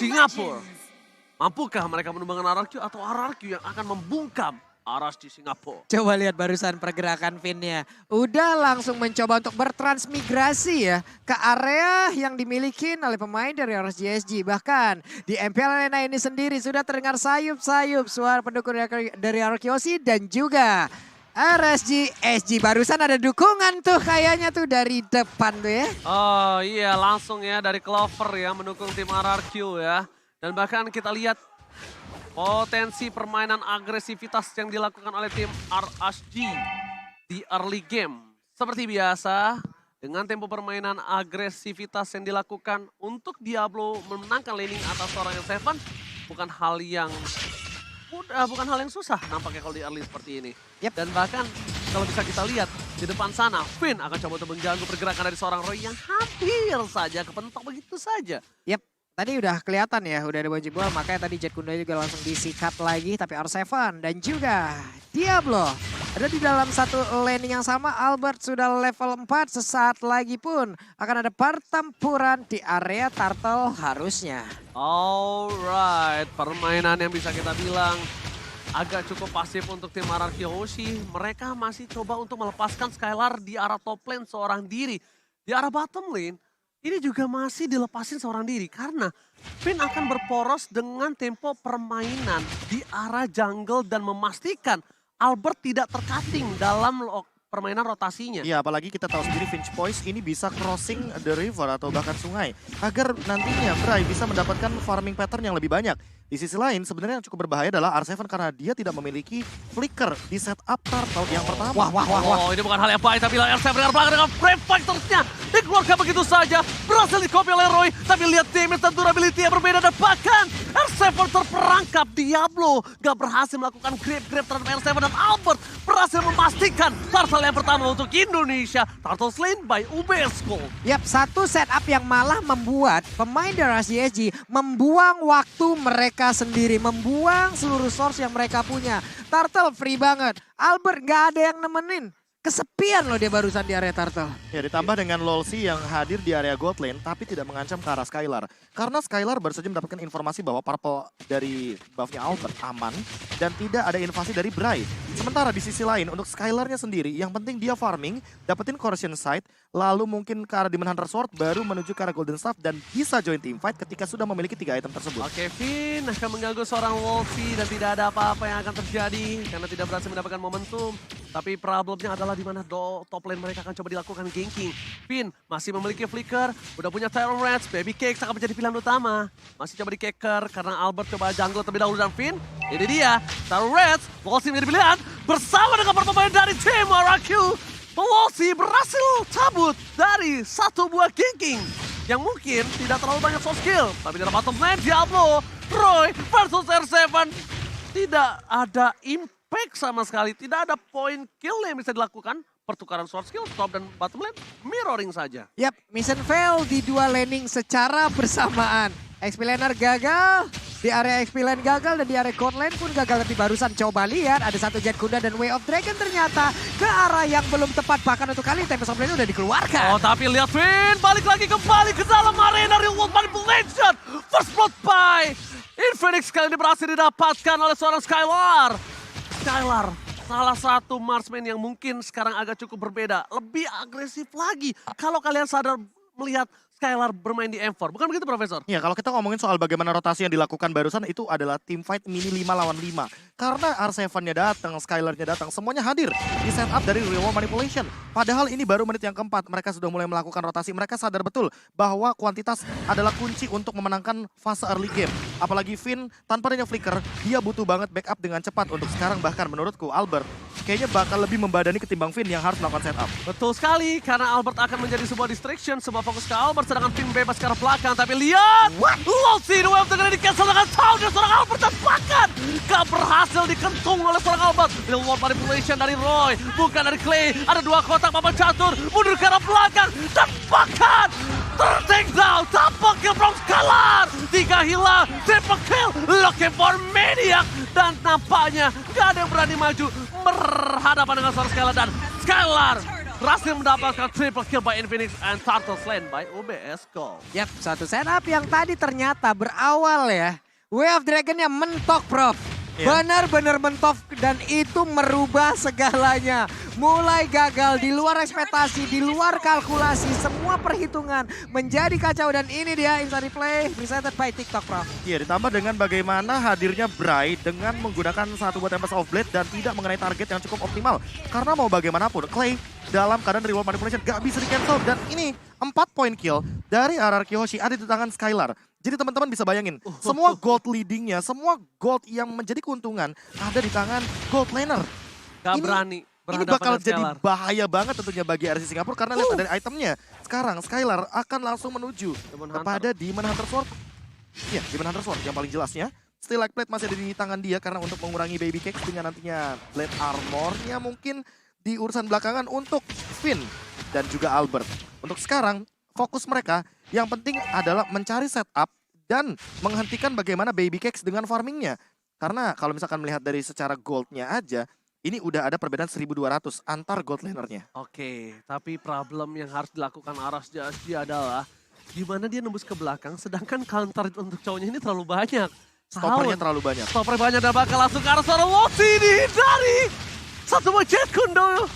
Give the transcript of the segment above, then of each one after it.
Singapura. Mampukah mereka menumbangkan RRQ atau RRQ yang akan membungkam RRQ Singapura? Coba lihat barusan pergerakan Finn-nya. Udah langsung mencoba untuk bertransmigrasi ya ke area yang dimiliki oleh pemain dari RSGSG. Bahkan di MPL Arena ini sendiri sudah terdengar sayup-sayup suara pendukung dari RRQC dan juga RSGSG. Barusan ada dukungan tuh kayaknya tuh dari depan tuh ya. Oh iya, langsung ya dari Clover ya mendukung tim RRQ ya. Dan bahkan kita lihat potensi permainan agresivitas yang dilakukan oleh tim RSG di early game. Seperti biasa, dengan tempo permainan agresivitas yang dilakukan untuk Diablo memenangkan laning atas seorang Seven, bukan hal yang mudah, bukan hal yang susah nampaknya kalau di early seperti ini. Dan bahkan kalau bisa kita lihat di depan sana, Finn akan coba untuk mengganggu pergerakan dari seorang Roy yang hampir saja kepentok begitu saja. Tadi udah kelihatan ya, udah ada baju bola, makanya tadi Jet Kunda juga langsung disikat lagi. Tapi R7 dan juga Diablo ada di dalam satu lane yang sama. Albert sudah level 4, sesaat lagi pun akan ada pertempuran di area turtle harusnya. Alright, permainan yang bisa kita bilang agak cukup pasif untuk tim RRQ Hoshi. Mereka masih coba untuk melepaskan Skylar di arah top lane seorang diri. Di arah bottom lane, ini juga masih dilepasin seorang diri karena Finn akan berporos dengan tempo permainan di arah jungle dan memastikan Albert tidak tercutting dalam permainan rotasinya. Iya, apalagi kita tahu sendiri Finch Boys ini bisa crossing the river atau bahkan sungai agar nantinya Bray bisa mendapatkan farming pattern yang lebih banyak. Di sisi lain sebenarnya yang cukup berbahaya adalah R7 karena dia tidak memiliki flicker di setup turtle yang pertama. Wah, ini bukan hal yang baik tapi R7 dengan belakang dengan frame fightersnya dikeluarkan begitu saja. Berhasil di-copy oleh Roy, tapi lihat damage dan durability yang berbeda dan bahkan R7 terperangkap. Diablo gak berhasil melakukan grab terhadap R7 dan Albert berhasil memastikan turtle yang pertama untuk Indonesia. Turtle slain by Ubesco. Satu setup yang malah membuat pemain dari RSGSG membuang waktu mereka sendiri, membuang seluruh source yang mereka punya. Turtle free banget, Albert gak ada yang nemenin. Kesepian loh dia barusan di area turtle. Ya, ditambah dengan Lolsi yang hadir di area gold lane tapi tidak mengancam ke arah Skylar. Karena Skylar baru saja mendapatkan informasi bahwa purple dari buffnya Albert aman dan tidak ada invasi dari Bray. Sementara di sisi lain untuk Skylarnya sendiri yang penting dia farming, dapetin Corrosion Sight, lalu mungkin ke arah Demon Hunter Sword baru menuju ke arah Golden Staff dan bisa join team fight ketika sudah memiliki 3 item tersebut. Oke, Finn akan mengganggu seorang Wolfie dan tidak ada apa-apa yang akan terjadi karena tidak berhasil mendapatkan momentum. Tapi problemnya adalah di mana top lane mereka akan coba dilakukan ganking. Finn masih memiliki flicker, udah punya Terror Rats, Baby Cakes akan menjadi pilihan utama. Masih coba di keker karena Albert coba jungle terlebih dahulu dan Finn. Ini dia, Terror Rats, Wolfie menjadi pilihan bersama dengan para pemain dari tim RRQ. Wolfie berhasil cabut dari satu buah ganking yang mungkin tidak terlalu banyak soft skill. Tapi dalam bottom lane Diablo, Roy versus R7 tidak ada impact sama sekali. Tidak ada point kill yang bisa dilakukan. Pertukaran sword skill, top dan bottom lane, mirroring saja. Mission fail di dua laning secara bersamaan. XP laner gagal, di area XP lane gagal dan di area gold lane pun gagal. Tapi barusan coba lihat ada satu Jet Kunda dan Way of Dragon ternyata ke arah yang belum tepat. Bahkan untuk kali Tempest of Lane udah dikeluarkan. Oh tapi lihat Finn balik lagi kembali ke dalam arena Real World Manipulation. First blood by Infinix kali ini berhasil didapatkan oleh seorang Skylar. Skylar salah satu marksman yang mungkin sekarang agak cukup berbeda. Lebih agresif lagi. Kalau kalian sadar melihat Skylar bermain di M4. Bukan begitu, Profesor? Ya, kalau kita ngomongin soal bagaimana rotasi yang dilakukan barusan itu adalah team fight mini 5 lawan 5. Karena R7-nya datang, Skylar-nya datang, semuanya hadir di setup dari Real World Manipulation. Padahal ini baru menit yang keempat, mereka sudah mulai melakukan rotasi. Mereka sadar betul bahwa kuantitas adalah kunci untuk memenangkan fase early game. Apalagi Finn, tanpa adanya flicker, dia butuh banget backup dengan cepat. Untuk sekarang bahkan menurutku Albert kayaknya bakal lebih membadani ketimbang Finn yang harus melakukan setup. Betul sekali, karena Albert akan menjadi sebuah distraction, sebuah fokus ke Albert, sedangkan Finn bebas ke arah belakang. Tapi lihat, Lolsi the wave dengan di-cancel dengan sound dari seorang Albert dan bahkan gak berhasil dikentung oleh seorang Albert. Real World Manipulation dari Roy, bukan dari Clay. Ada dua kotak papan catur, mundur ke arah belakang dan bahkan ter-take down. Tapak kill from Skylar, 3 hilang, triple kill, looking for Maniac. Dan nampaknya gak ada yang berani maju berhadapan dengan seorang Skylar dan Skylar berhasil mendapatkan triple kill by Infinix and Turtle Slain by UBS Gold. Yap, satu setup yang tadi ternyata berawal ya. Way of Dragon yang mentok, Prof. Iya. Benar-benar mentok dan itu merubah segalanya. Mulai gagal, di luar ekspektasi, di luar kalkulasi, semua perhitungan menjadi kacau. Dan ini dia Inside Replay presented by TikTok, Prof. Iya, ditambah dengan bagaimana hadirnya Bray dengan menggunakan satu buah Tempest of Blade dan tidak mengenai target yang cukup optimal. Karena mau bagaimanapun, Clay dalam keadaan reward manipulation gak bisa di-cancel. Dan ini 4 point kill dari RRQ Hoshi ada di tangan Skylar. Jadi teman-teman bisa bayangin, semua gold leadingnya, semua gold yang menjadi keuntungan ada di tangan gold laner. Gak Ini- berani Ini berhadapan bakal dengan jadi Skylar. bahaya banget tentunya bagi RC Singapura karena lihat dari itemnya. Sekarang Skylar akan langsung menuju Demon kepada Demon Hunter Sword. Iya, Demon Hunter Sword yang paling jelasnya. Steel Like Plate masih ada di tangan dia karena untuk mengurangi Baby Cake dengan nantinya Blade Armor-nya mungkin di urusan belakangan untuk Finn dan juga Albert. Untuk sekarang, fokus mereka yang penting adalah mencari setup dan menghentikan bagaimana Baby Cakes dengan farmingnya. Karena kalau misalkan melihat dari secara goldnya aja, ini udah ada perbedaan 1200 antar gold lanernya. Oke, tapi problem yang harus dilakukan Aras Jasdi adalah gimana dia nembus ke belakang sedangkan counter untuk cowoknya ini terlalu banyak. Stoppernya terlalu banyak. Stopper banyak dan bakal langsung ke arah seorang Woxy dihindari. Satu buah Jet Kundo.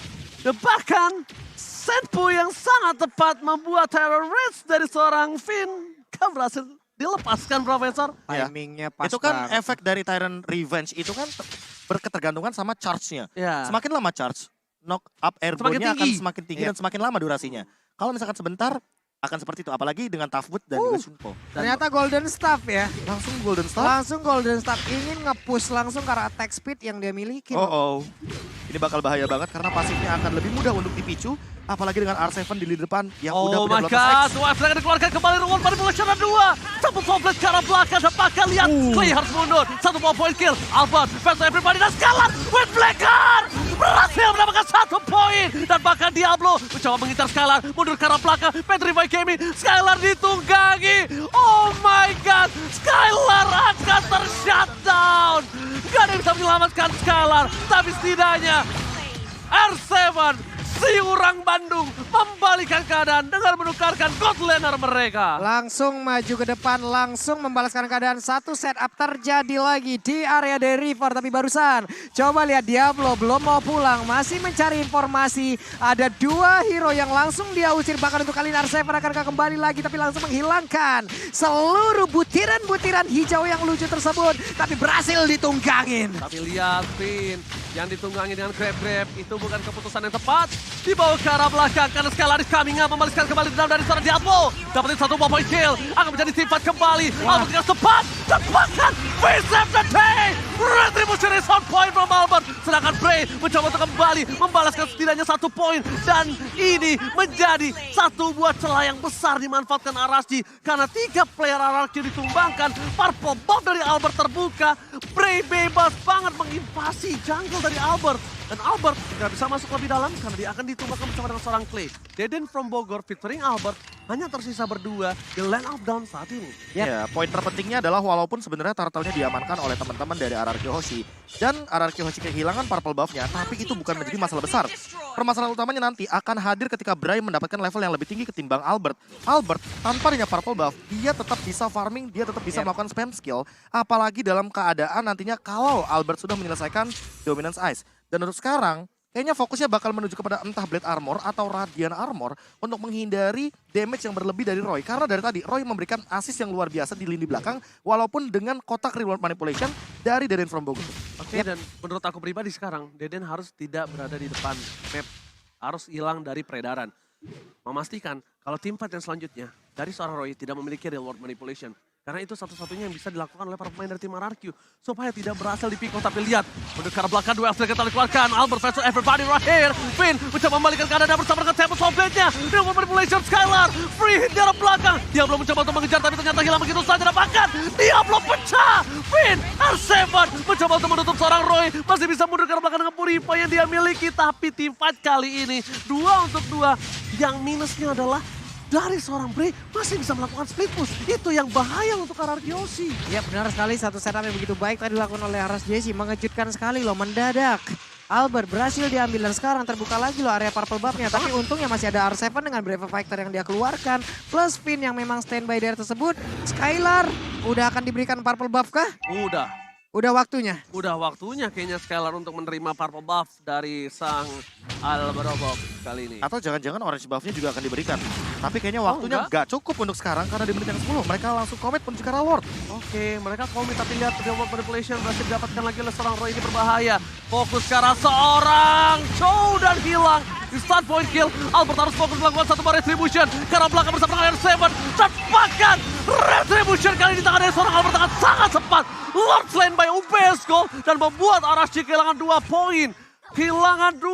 Dan bahkan Senpu yang sangat tepat membuat terror race dari seorang Finn. Kan berhasil dilepaskan, Profesor. Ya. Timingnya pas Itu kan banget. efek dari Tyrant Revenge itu kan berketergantungan sama charge-nya. Ya. Semakin lama charge, knock up airborne-nya akan tinggi. semakin tinggi Iya. dan semakin lama durasinya. Kalau misalkan sebentar, akan seperti itu. Apalagi dengan Tough Boot dan juga Shunpo. Ternyata Golden Staff ya. Langsung Golden Star. Langsung Golden Staff ingin nge-push langsung karena attack speed yang dia miliki. Oh. Ini bakal bahaya banget karena pasifnya akan lebih mudah untuk dipicu. Apalagi dengan R7 di lini depan yang udah Oh punya my Lotus god, X. Wife akan dikeluarkan kembali Reward Manipulation 2. Satu komplit ke arah belakang dan bakal lihat Clay harus mundur. Satu ball point kill, Albert versus everybody dan Skylar with Blacker berhasil mendapatkan 1 poin. Dan bahkan Diablo mencoba mengincar Skylar, mundur ke arah belakang, Petrify Kemi, Skylar ditunggangi. Oh my god, Skylar akan ter-shutdown. Gak ada yang bisa menyelamatkan Skylar, tapi setidaknya R7 si orang Bandung membalikkan keadaan dengan menukarkan god laner mereka. Langsung maju ke depan, langsung membalaskan keadaan. Satu setup terjadi lagi di area dari River. Tapi barusan, coba lihat Diablo belum mau pulang. Masih mencari informasi. Ada 2 hero yang langsung dia usir. Bahkan untuk kali ini R7 akan kembali lagi. Tapi langsung menghilangkan seluruh butiran-butiran hijau yang lucu tersebut. Tapi berhasil ditunggangin. Tapi lihat Finn yang ditunggangi dengan grab-grab itu bukan keputusan yang tepat. Dibawa ke arah belakang karena Skylar coming up membalaskan kembali dendam dari seorang Diablo. Dapetin 1 point kill, akan menjadi sifat kembali. Albert dengan cepat dan bahkan Finn save the day. Retribution is on point from Albert. Sedangkan Bray mencoba untuk kembali membalaskan setidaknya 1 poin. Dan ini menjadi satu buah celah yang besar dimanfaatkan Arasji. Karena 3 player RRQ ditumbangkan, purple buff dari Albert terbuka. Bray bebas banget menginvasi jungle dari Albert. Dan Albert tidak bisa masuk lebih dalam karena dia akan ditumbangkan bersama dengan seorang Clay. Deden from Bogor featuring Albert hanya tersisa berdua di lane of down saat ini. Ya, poin terpentingnya adalah walaupun sebenarnya turtle-nya diamankan oleh teman-teman dari RRQ Hoshi. Dan RRQ Hoshi kehilangan purple buff-nya, tapi itu bukan menjadi masalah besar. Permasalahan utamanya nanti akan hadir ketika Bray mendapatkan level yang lebih tinggi ketimbang Albert. Albert, tanpa adanya purple buff, dia tetap bisa farming, dia tetap bisa melakukan spam skill. Apalagi dalam keadaan nantinya kalau Albert sudah menyelesaikan Dominance Ice. Dan untuk sekarang, kayaknya fokusnya bakal menuju kepada entah Blade Armor atau Radiant Armor untuk menghindari damage yang berlebih dari Roy. Karena dari tadi, Roy memberikan assist yang luar biasa di lini belakang, walaupun dengan kotak reward manipulation dari Deden from Bogor. Oke, dan menurut aku pribadi sekarang, Deden harus tidak berada di depan map. Harus hilang dari peredaran. Memastikan kalau tim fight yang selanjutnya dari seorang Roy tidak memiliki reward manipulation. Karena itu satu-satunya yang bisa dilakukan oleh para pemain dari tim RRQ. Supaya tidak berhasil di pick off, tapi lihat. Menurut ke arah belakang, 2 F-Drake kita dikeluarkan. Albert versus everybody right here. Finn mencoba membalikan keadaan bersama dengan Tempest of Blade-nya. Reward manipulation Skylar. Free hit di arah belakang. Diablo mencoba untuk mengejar, tapi ternyata hilang begitu saja. Dan bahkan Diablo pecah. Finn, R7 mencoba untuk menutup seorang Roy. Masih bisa mundur ke arah belakang dengan Purifier yang dia miliki. Tapi tim fight kali ini 2 untuk 2. Yang minusnya adalah dari seorang Bray masih bisa melakukan split push. Itu yang bahaya untuk RRQ Hoshi. Ya benar sekali, satu setup yang begitu baik tadi dilakukan oleh Aras Jesse. Mengejutkan sekali loh, mendadak. Albert berhasil diambil dan sekarang terbuka lagi loh area purple buff-nya. Tapi untungnya masih ada R7 dengan Brave Fighter yang dia keluarkan. Plus Finn yang memang standby dari tersebut. Skylar udah akan diberikan purple buff kah? Udah waktunya. Udah waktunya kayaknya Skylar untuk menerima purple buff dari sang Alberobov kali ini. Atau jangan-jangan orange buff-nya juga akan diberikan. Tapi kayaknya waktunya nggak cukup untuk sekarang karena di menit yang 10 mereka langsung commit menuju ke Lord. Oke, mereka komit tapi lihat reward manipulation berhasil didapatkan lagi oleh seorang Roy, ini berbahaya. Fokus ke arah seorang Chow dan hilang. Di start point kill, Albert harus fokus melakukan satu bar retribution. Ke arah belakang bersama dengan R7 dan bahkan retribution kali ini tangan dari seorang Albert akan sangat cepat. Lord slain by UPS Gold dan membuat Arashi kehilangan 2 poin. Kehilangan 2,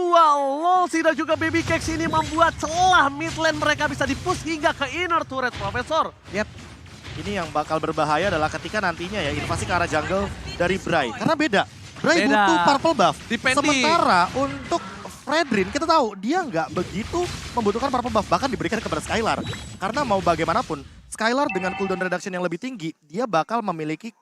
Lolsi dan juga Baby Cakes ini membuat celah mid lane mereka bisa di-push hingga ke inner turret, Profesor. Yap. Ini yang bakal berbahaya adalah ketika nantinya ya invasi ke arah jungle dari Bray. Karena beda. Bray butuh purple buff. Depending. Sementara untuk Fredrin kita tahu dia nggak begitu membutuhkan purple buff. Bahkan diberikan kepada Skylar. Karena mau bagaimanapun, Skylar dengan cooldown reduction yang lebih tinggi, dia bakal memiliki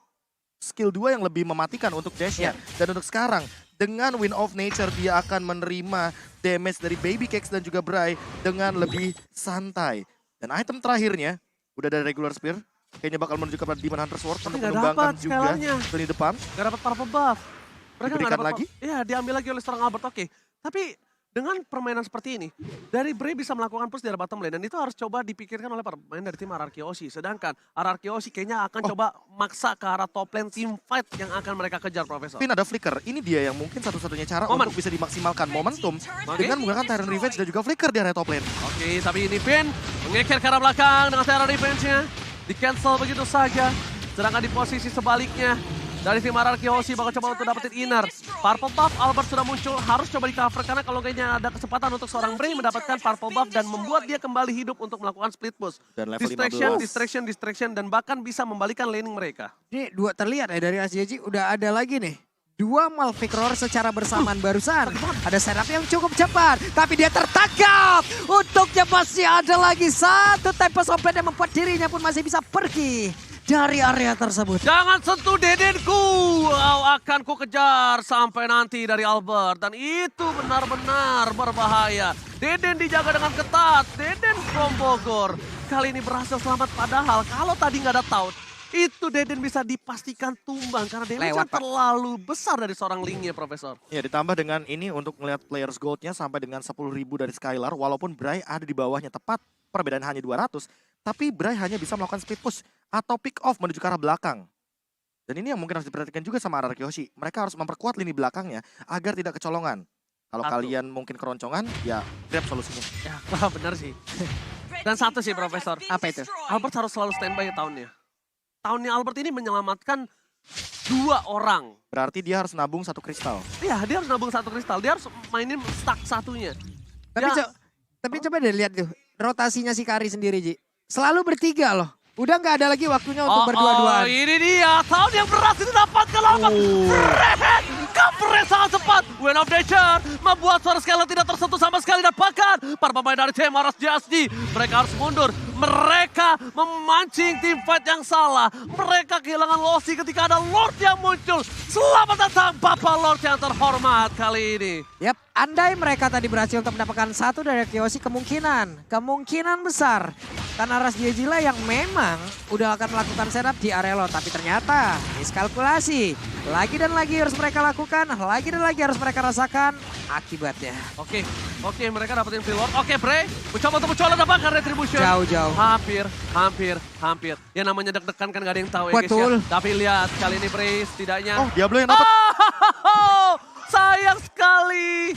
skill 2 yang lebih mematikan untuk dash-nya. Dan untuk sekarang, dengan Wind of Nature dia akan menerima damage dari Baby Cakes dan juga Bray dengan lebih santai. Dan item terakhirnya, udah dari regular spear. Kayaknya bakal menuju kepada Demon Hunter Sword untuk nggak menumbangkan dapat juga Skylarnya. lini depan. Gak dapat purple buff. Mereka nggak Diberikan dapat lagi? Iya, diambil lagi oleh seorang Albert. Oke. Tapi dengan permainan seperti ini, dari Bray bisa melakukan push dari bottom lane. Dan itu harus coba dipikirkan oleh pemain dari tim RRQ Oshi. Sedangkan RRQ Oshi kayaknya akan coba maksa ke arah top lane team fight yang akan mereka kejar, Profesor. Finn ada flicker. Ini dia yang mungkin satu-satunya cara Momen. untuk bisa dimaksimalkan momentum dengan menggunakan Tyrant Revenge dan juga flicker di area top lane. Oke, tapi ini Finn mengeker ke arah belakang dengan Terra Revenge-nya. Di-cancel begitu saja. Sedangkan di posisi sebaliknya, dari tim RRQ Oshi bakal coba untuk dapetin inner. Purple buff Albert sudah muncul, harus coba di-cover karena kalau kayaknya ada kesempatan untuk seorang Bray mendapatkan purple buff dan membuat dia kembali hidup untuk melakukan split push. Dan level Distraction, dan bahkan bisa membalikan laning mereka. Ini dua terlihat ya dari SJJ udah ada lagi nih. 2 Malphite Roar secara bersamaan barusan. Ada setup yang cukup cepat. Tapi dia tertangkap. Untuknya masih ada lagi satu Tempest of Blade yang membuat dirinya pun masih bisa pergi dari area tersebut. Jangan sentuh Dedenku, akan ku kejar sampai nanti dari Albert. Dan itu benar-benar berbahaya. Deden dijaga dengan ketat, Deden from Bogor. Kali ini berhasil selamat padahal kalau tadi nggak ada taunt, itu Deden bisa dipastikan tumbang karena damage-nya terlalu besar dari seorang Link-nya, Profesor. Ya, ditambah dengan ini untuk melihat players gold-nya sampai dengan 10.000 dari Skylar. Walaupun Bray ada di bawahnya tepat, perbedaan hanya 200. Tapi Bray hanya bisa melakukan split push atau pick off menuju ke arah belakang. Dan ini yang mungkin harus diperhatikan juga sama RRQ Oshi. Mereka harus memperkuat lini belakangnya agar tidak kecolongan. Kalau kalian mungkin keroncongan, ya grab solusinya. Ya, benar sih. Dan satu sih, Profesor. Apa itu? Albert harus selalu standby tahunnya. Tahunnya Albert ini menyelamatkan 2 orang. Berarti dia harus nabung 1 kristal. Iya, dia harus nabung 1 kristal. Dia harus mainin stack satunya. Tapi coba deh lihat tuh rotasinya si Kari sendiri, Ji. Selalu bertiga loh. Udah nggak ada lagi waktunya untuk berdua-duaan. Ini dia, tahun yang berhasil didapatkan Albert. Covernya sangat cepat. Wind of Nature membuat suara Skylar tidak tersentuh sama sekali. Dan bahkan para pemain dari tim RSJSD, mereka harus mundur. Mereka memancing tim fight yang salah. Mereka kehilangan Losi ketika ada Lord yang muncul. Selamat datang Bapak Lord yang terhormat kali ini. Yap, andai mereka tadi berhasil untuk mendapatkan 1 dari Kyoshi, kemungkinan besar. Karena Ras Jejila yang memang udah akan melakukan setup di area Lord. Tapi ternyata miskalkulasi. Lagi dan lagi harus mereka lakukan, lagi dan lagi harus mereka rasakan akibatnya. Oke, mereka dapetin free Lord. Oke, Bray, mencoba untuk dapatkan retribution. Jauh-jauh. Hampir. Ya namanya deg-degan kan gak ada yang tahu ya guys Betul. ya. Tapi lihat kali ini Bray setidaknya. Oh, Diablo yang dapat. Sayang sekali.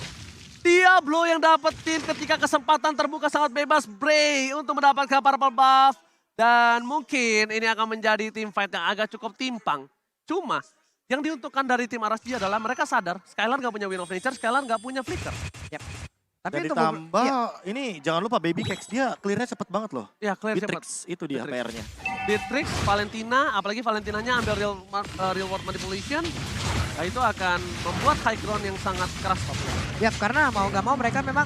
Diablo yang dapetin ketika kesempatan terbuka sangat bebas Bray untuk mendapatkan purple buff. Dan mungkin ini akan menjadi tim fight yang agak cukup timpang. Cuma yang diuntukkan dari tim RSG adalah mereka sadar Skylar gak punya Wind of Nature, Skylar gak punya flicker. Yap. Dan ditambah ini jangan lupa Baby Cakes dia clear-nya cepet banget loh. Ya, clear cepet. Beatrix itu dia PR-nya. Beatrix, Valentina, apalagi Valentinanya ambil real world manipulation. Nah, itu akan membuat high ground yang sangat keras. Ya, karena mau nggak mau mereka memang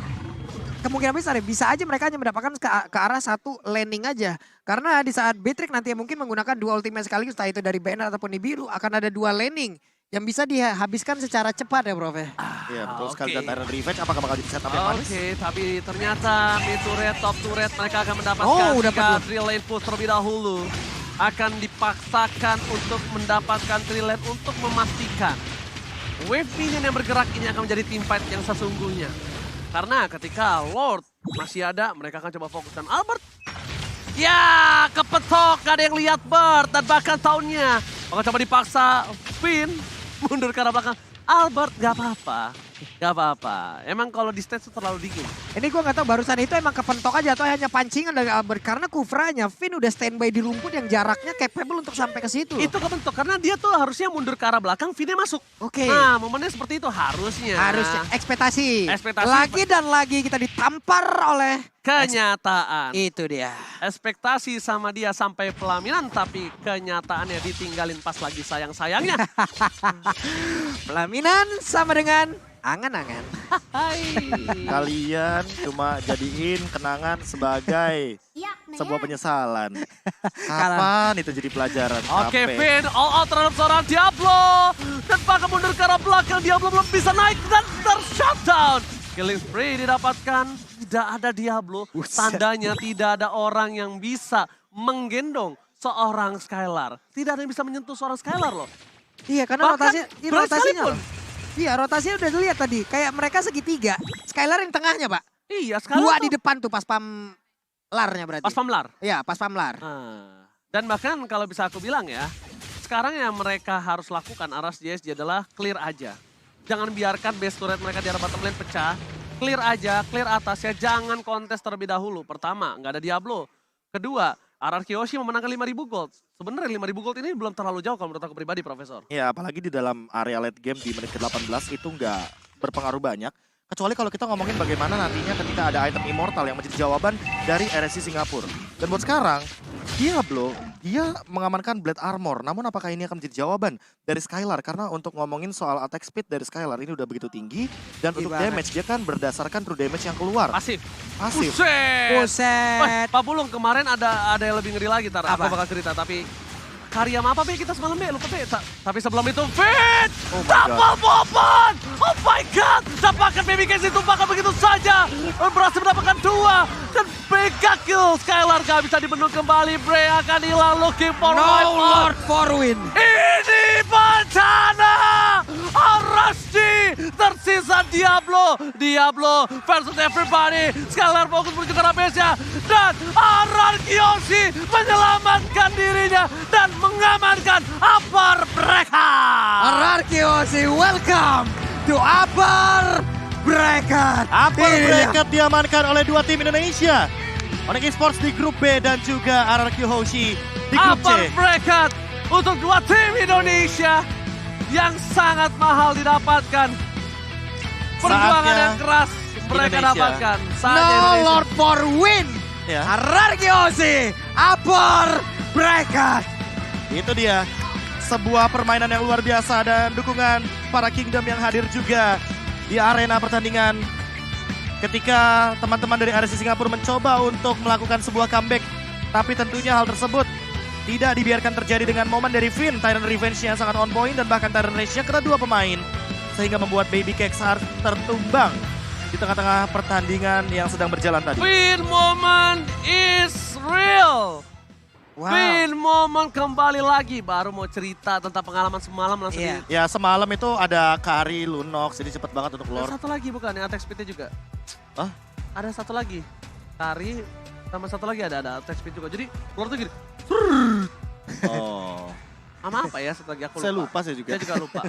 kemungkinan besar ya, bisa aja mereka hanya mendapatkan ke arah 1 landing aja. Karena di saat Beatrix nanti mungkin menggunakan 2 ultimate sekaligus, entah itu dari banner ataupun di biru, akan ada 2 landing yang bisa dihabiskan secara cepat ya Prof. Iya betul sekali. oke. Dan Tyrant Revenge apakah bakal jadi setup yang manis? Oke, tapi ternyata mid turret, top turret mereka akan mendapatkan Oh, dapat jika dua. 3 lane push terlebih dahulu. Akan dipaksakan untuk mendapatkan 3 lane untuk memastikan wave minion yang bergerak ini akan menjadi team fight yang sesungguhnya. Karena ketika Lord masih ada, mereka akan coba fokuskan Albert. Ya, kepetok, gak ada yang lihat Bird dan bahkan tahunnya. Maka coba dipaksa Finn mundur ke arah belakang. Albert gak apa-apa, gak apa-apa. Emang kalau di stage itu terlalu dingin. Ini gue gak tahu barusan itu emang kepentok aja atau hanya pancingan dari Albert. Karena Kufranya, Finn udah standby di rumput yang jaraknya capable untuk sampai ke situ. Itu kebentuk karena dia tuh harusnya mundur ke arah belakang, Finn-nya masuk. Oke. Nah, momennya seperti itu harusnya. Harusnya ekspektasi. Ekspektasi. Lagi dan lagi kita ditampar oleh Kenyataan. itu dia. Ekspektasi sama dia sampai pelaminan, tapi kenyataannya ditinggalin pas lagi sayang-sayangnya. Pelaminan sama dengan angan-angan. Hai. Kalian cuma jadiin kenangan sebagai sebuah penyesalan. Kapan itu jadi pelajaran? Oke, Capek. Finn all out terhadap seorang Diablo. Dan bahkan mundur ke arah belakang, Diablo belum bisa naik dan ter-shutdown. Killing spree didapatkan, tidak ada Diablo. Buset. Tandanya tidak ada orang yang bisa menggendong seorang Skylar. Tidak ada yang bisa menyentuh seorang Skylar loh. Iya karena Bahkan Brand rotasinya sekalipun. loh. Iya rotasinya udah dilihat tadi. Kayak mereka segitiga. Skylar yang tengahnya Pak. Iya, Skylar Dua tuh di depan tuh pas pamlarnya berarti. pas pamlar. Iya pas pamlar. Nah, dan bahkan kalau bisa aku bilang ya, sekarang yang mereka harus lakukan Aras JSG adalah clear aja. Jangan biarkan base turret mereka di arah bottom lane pecah. Clear aja, clear atasnya, jangan kontes terlebih dahulu. Pertama, nggak ada Diablo. Kedua, RRQ Yoshi memenangkan 5.000 gold. Sebenarnya 5.000 gold ini belum terlalu jauh kalau menurut aku pribadi, Profesor. Ya apalagi di dalam area late game di menit ke-18 itu nggak berpengaruh banyak. Kecuali kalau kita ngomongin bagaimana nantinya ketika ada item immortal yang menjadi jawaban dari RSC Singapura. Dan buat sekarang, Diablo, dia mengamankan Blade Armor. Namun apakah ini akan menjadi jawaban dari Skylar? Karena untuk ngomongin soal attack speed dari Skylar ini udah begitu tinggi. Dan untuk banget. damage, dia kan berdasarkan true damage yang keluar. Pasif. Pasif. Buset! Buset. Pak Pulung, kemarin ada yang lebih ngeri lagi, Tar. Apa? Aku bakal cerita, tapi karya apa Be kita semalam Be? Lupa Be. Tapi sebelum itu, Fit! Oh my Double moment! Oh my God! Dapatkan baby case ditumpahkan begitu saja. Berhasil mendapatkan 2. Dan mega kill. Skylar gak bisa dibendung kembali. Bray akan hilang looking for No wipe out. Lord for win. Ini bencana! Arasdi tersisa Diablo. Diablo versus everybody. Skylar fokus menuju ke arah base-nya. Dan Ararkioshi menyelamatkan dirinya. Dan mengamankan upper mereka. Ararkioshi welcome to upper bracket. Upper Ini dia. bracket diamankan oleh dua tim Indonesia. Onyx Esports di grup B dan juga RRQ Hoshi di grup Upper C. bracket untuk 2 tim Indonesia yang sangat mahal didapatkan. Perjuangan Saatnya yang keras mereka Indonesia. dapatkan. Saatnya No Indonesia. Lord for win. Ya, Ararkioshi upper bracket. itu dia. Sebuah permainan yang luar biasa dan dukungan para Kingdom yang hadir juga di arena pertandingan. Ketika teman-teman dari RSC Singapura mencoba untuk melakukan sebuah comeback. Tapi tentunya hal tersebut tidak dibiarkan terjadi dengan momen dari Finn. Tyrant Revenge yang sangat on point dan bahkan Tyrant Rage yang kedua pemain. Sehingga membuat Baby Cakes harus tertumbang di tengah-tengah pertandingan yang sedang berjalan tadi. Win moment is real. Wow. Win moment kembali lagi. Baru mau cerita tentang pengalaman semalam langsung Iya. Ya semalam itu ada Kari, Lunox, jadi cepet banget untuk Ada Lord. satu lagi bukan yang attack speed-nya juga. Hah? Ada satu lagi. Kari sama satu lagi ada attack speed juga. Jadi Lord tuh gini. Oh, Sama apa ya satu lagi aku lupa. saya lupa saya juga. Saya juga lupa.